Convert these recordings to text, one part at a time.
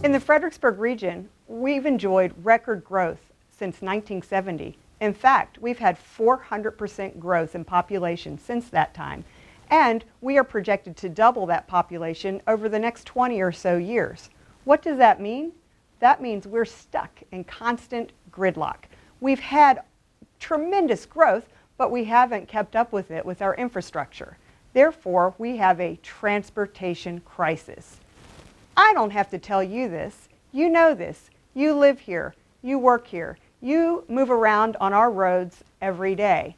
In the Fredericksburg region, we've enjoyed record growth since 1970. In fact, we've had 400% growth in population since that time, and we are projected to double that population over the next 20 or so years. What does that mean? That means we're stuck in constant gridlock. We've had tremendous growth, but we haven't kept up with it with our infrastructure. Therefore, we have a transportation crisis. I don't have to tell you this. You know this. You live here. You work here. You move around on our roads every day.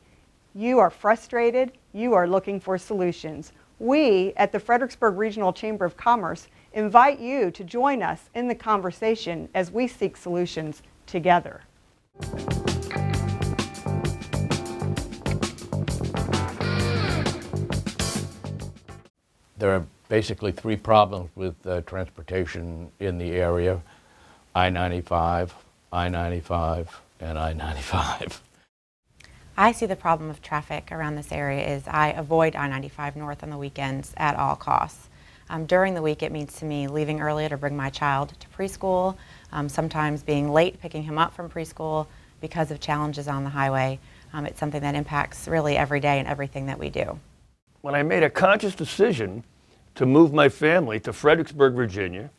You are frustrated. You are looking for solutions. We at the Fredericksburg Regional Chamber of Commerce invite you to join us in the conversation as we seek solutions together. There are basically three problems with transportation in the area: I-95, I-95, and I-95. I see the problem of traffic around this area is I avoid I-95 north on the weekends at all costs. During the week, it means to me leaving early to bring my child to preschool, sometimes being late picking him up from preschool because of challenges on the highway. It's something that impacts really every day and everything that we do. When I made a conscious decision to move my family to Fredericksburg, Virginia,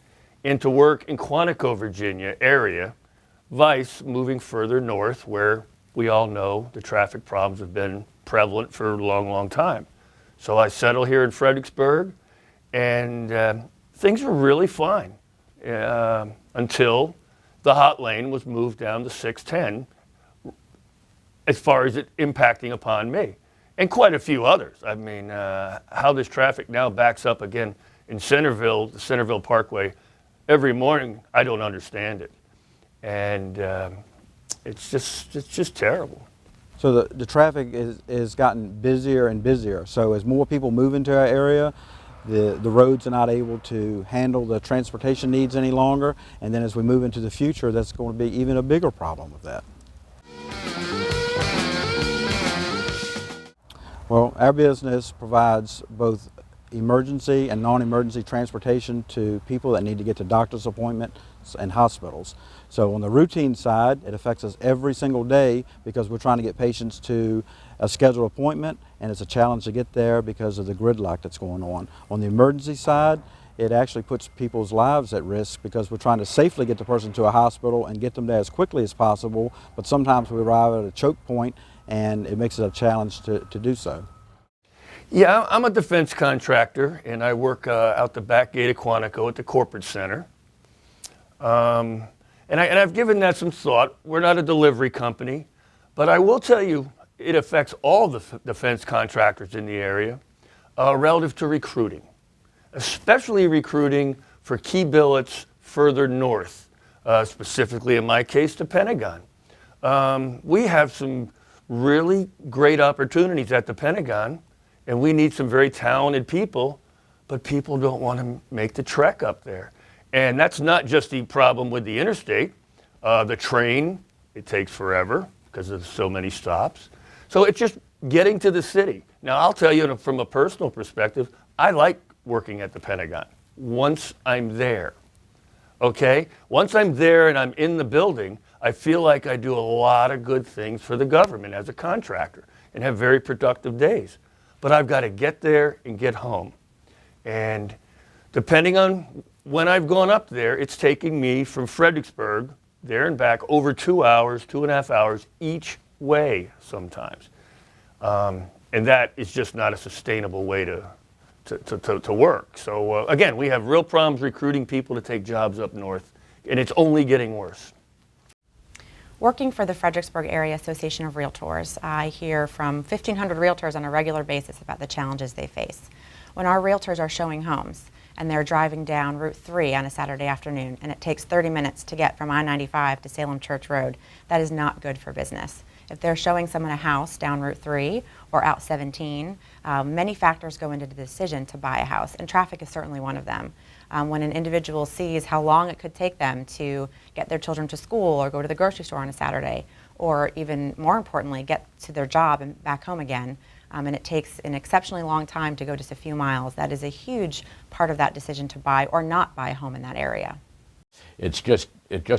and to work in Quantico, Virginia area, vice moving further north where we all know the traffic problems have been prevalent for a long, long time. So I settled here in Fredericksburg, and things were really fine until the hot lane was moved down to 610 as far as it impacting upon me. And quite a few others. I mean, how this traffic now backs up again in Centerville, the Centerville Parkway, every morning, I don't understand it. And it's just terrible. So the traffic is gotten busier and busier. So as more people move into our area, the roads are not able to handle the transportation needs any longer. And then as we move into the future, that's going to be even a bigger problem with that. Well, our business provides both emergency and non-emergency transportation to people that need to get to doctor's appointments and hospitals. So on the routine side, it affects us every single day because we're trying to get patients to a scheduled appointment, and it's a challenge to get there because of the gridlock that's going on. On the emergency side, it actually puts people's lives at risk because we're trying to safely get the person to a hospital and get them there as quickly as possible, but sometimes we arrive at a choke point and it makes it a challenge to do so. Yeah, I'm a defense contractor, and I work out the back gate of Quantico at the corporate center. And I've given that some thought. We're not a delivery company, but I will tell you it affects all the defense contractors in the area relative to recruiting, especially recruiting for key billets further north, specifically in my case, the Pentagon. We have some really great opportunities at the Pentagon, and we need some very talented people, but people don't want to make the trek up there. And that's not just the problem with the interstate. The train, it takes forever because there's so many stops. So it's just getting to the city. Now, I'll tell you from a personal perspective, I like working at the Pentagon once I'm there, okay? Once I'm there and I'm in the building, I feel like I do a lot of good things for the government as a contractor and have very productive days. But I've got to get there and get home. And depending on when I've gone up there, it's taking me from Fredericksburg, there and back, over 2 hours, 2.5 hours each way sometimes. And that is just not a sustainable way to work. So again, we have real problems recruiting people to take jobs up north, and it's only getting worse. Working for the Fredericksburg Area Association of Realtors, I hear from 1,500 realtors on a regular basis about the challenges they face. When our realtors are showing homes and they're driving down Route 3 on a Saturday afternoon and it takes 30 minutes to get from I-95 to Salem Church Road, that is not good for business. If they're showing someone a house down Route 3 or out 17, many factors go into the decision to buy a house, and traffic is certainly one of them. When an individual sees how long it could take them to get their children to school or go to the grocery store on a Saturday, or even more importantly, get to their job and back home again, and it takes an exceptionally long time to go just a few miles. That is a huge part of that decision to buy or not buy a home in that area. It's just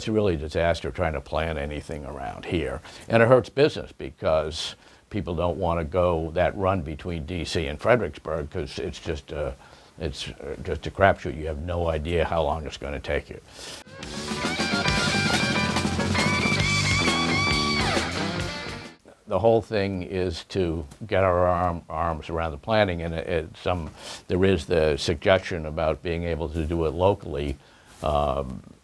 really a disaster trying to plan anything around here. And it hurts business because people don't want to go that run between DC and Fredericksburg because it's just a crapshoot. You have no idea how long it's going to take you. The whole thing is to get our arms around the planning, and there is the suggestion about being able to do it locally,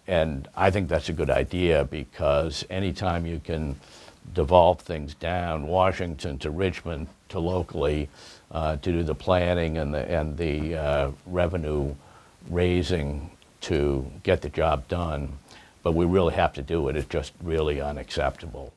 and I think that's a good idea because anytime you can devolve things down, Washington to Richmond to locally, to do the planning and the revenue raising to get the job done, but we really have to do it. It's just really unacceptable.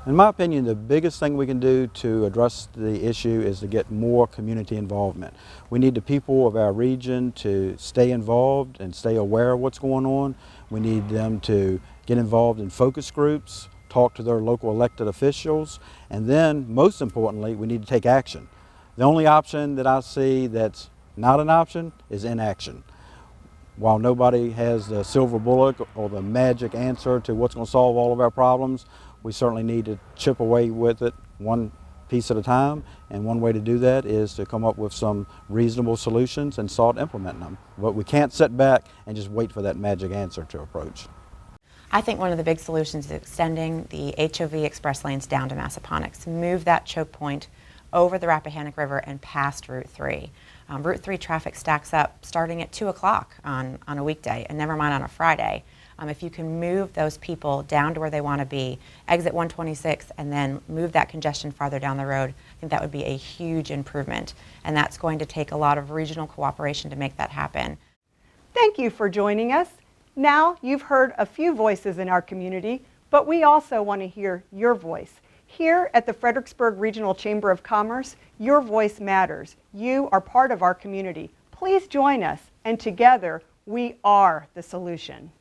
In my opinion, the biggest thing we can do to address the issue is to get more community involvement. We need the people of our region to stay involved and stay aware of what's going on. We need them to get involved in focus groups, talk to their local elected officials, and then, most importantly, we need to take action. The only option that I see that's not an option is inaction. While nobody has the silver bullet or the magic answer to what's going to solve all of our problems, we certainly need to chip away with it one piece at a time, and one way to do that is to come up with some reasonable solutions and start implementing them. But we can't sit back and just wait for that magic answer to approach. I think one of the big solutions is extending the HOV express lanes down to Massaponax, move that choke point over the Rappahannock River and past Route 3. Route 3 traffic stacks up starting at 2 o'clock on a weekday, and never mind on a Friday. If you can move those people down to where they want to be, exit 126, and then move that congestion farther down the road, I think that would be a huge improvement. And that's going to take a lot of regional cooperation to make that happen. Thank you for joining us. Now you've heard a few voices in our community, but we also want to hear your voice. Here at the Fredericksburg Regional Chamber of Commerce, your voice matters. You are part of our community. Please join us, and together we are the solution.